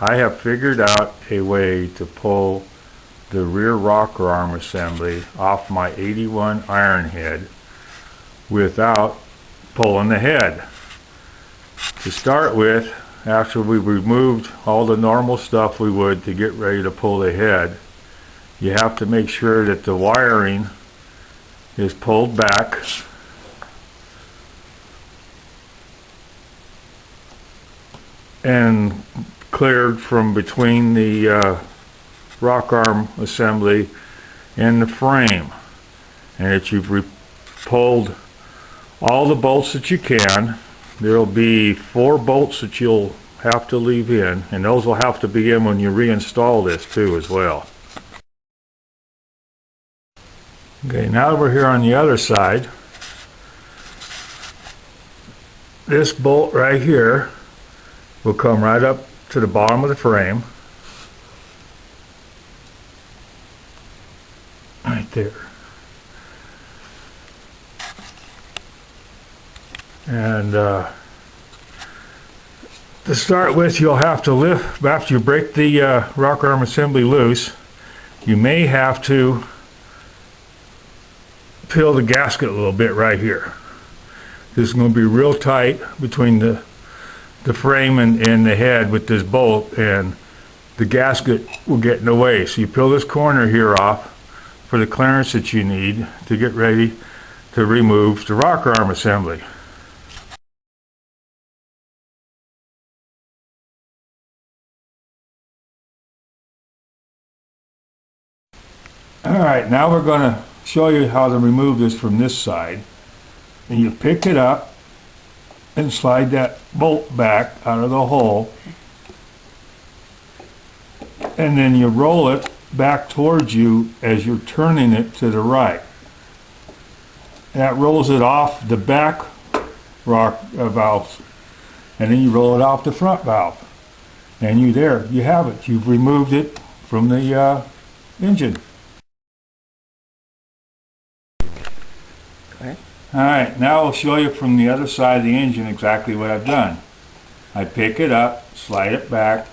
I have figured out a way to pull the rear rocker arm assembly off my 81 iron head without pulling the head. To start with, after we removed all the normal stuff we would to get ready to pull the head, you have to make sure that the wiring is pulled back and cleared from between the rock arm assembly and the frame, and that you've pulled all the bolts that you can. There'll be 4 bolts that you'll have to leave in, and those will have to be in when you reinstall this too as well. Okay, now that we're here on the other side, this bolt right here will come right up to the bottom of the frame, right there. And to start with, you'll have to lift, after you break the rocker arm assembly loose, you may have to peel the gasket a little bit right here. This is going to be real tight between the frame and the head with this bolt, and the gasket will get in the way. So you peel this corner here off for the clearance that you need to get ready to remove the rocker arm assembly. Alright, now we're going to show you how to remove this from this side. And you pick it up and slide that bolt back out of the hole, and then you roll it back towards you as you're turning it to the right. That rolls it off the back valve, and then you roll it off the front valve, and there you have it. You've removed it from the engine. Okay. Alright, now I'll show you from the other side of the engine exactly what I've done. I pick it up, slide it back,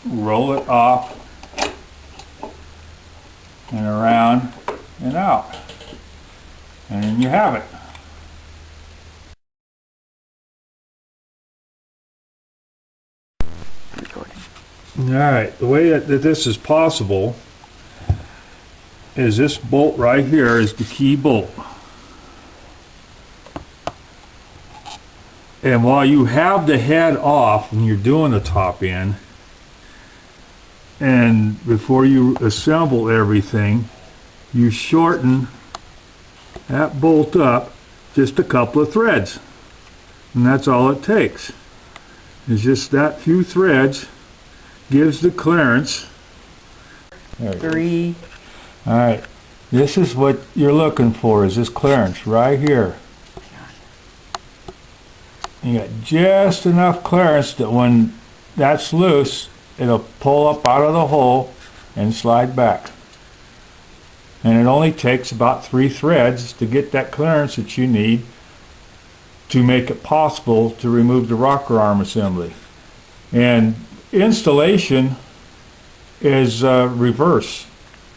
roll it off and around and out, and then you have it. Alright, the way that this is possible is this bolt right here is the key bolt. And while you have the head off when you're doing the top end, and before you assemble everything, you shorten that bolt up just a couple of threads. And that's all it takes. It's just that few threads gives the clearance. 3. Alright, this is what you're looking for, is this clearance right here. You got just enough clearance that when that's loose, it'll pull up out of the hole and slide back. And it only takes about 3 threads to get that clearance that you need to make it possible to remove the rocker arm assembly. And installation is reverse.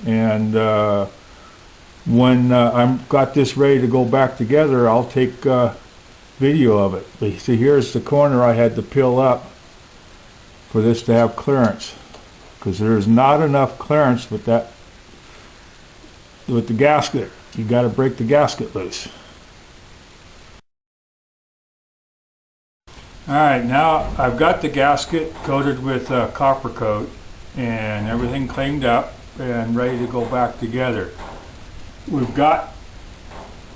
And when I've got this ready to go back together, I'll take video of it. But see, here's the corner I had to peel up for this to have clearance, because there's not enough clearance with the gasket. You got to break the gasket loose. Alright, now I've got the gasket coated with copper coat and everything cleaned up and ready to go back together. We've got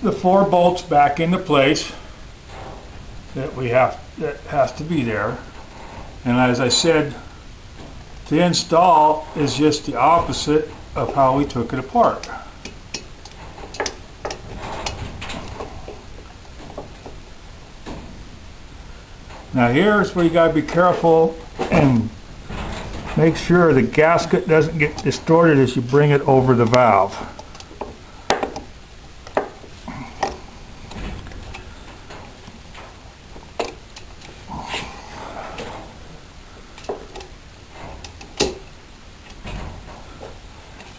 the 4 bolts back into place that has to be there, and as I said, to install is just the opposite of how we took it apart. Now here's where you got to be careful and make sure the gasket doesn't get distorted as you bring it over the valve.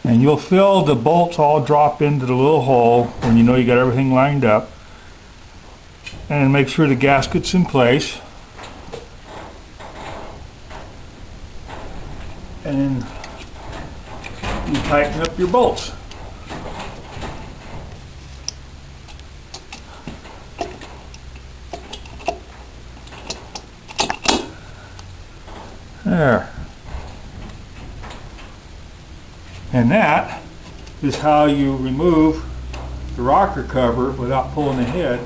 And you'll feel the bolts all drop into the little hole when you know you got everything lined up. And make sure the gasket's in place. And you tighten up your bolts. There. And that is how you remove the rocker cover without pulling the head,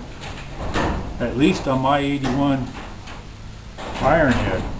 at least on my 81 iron head.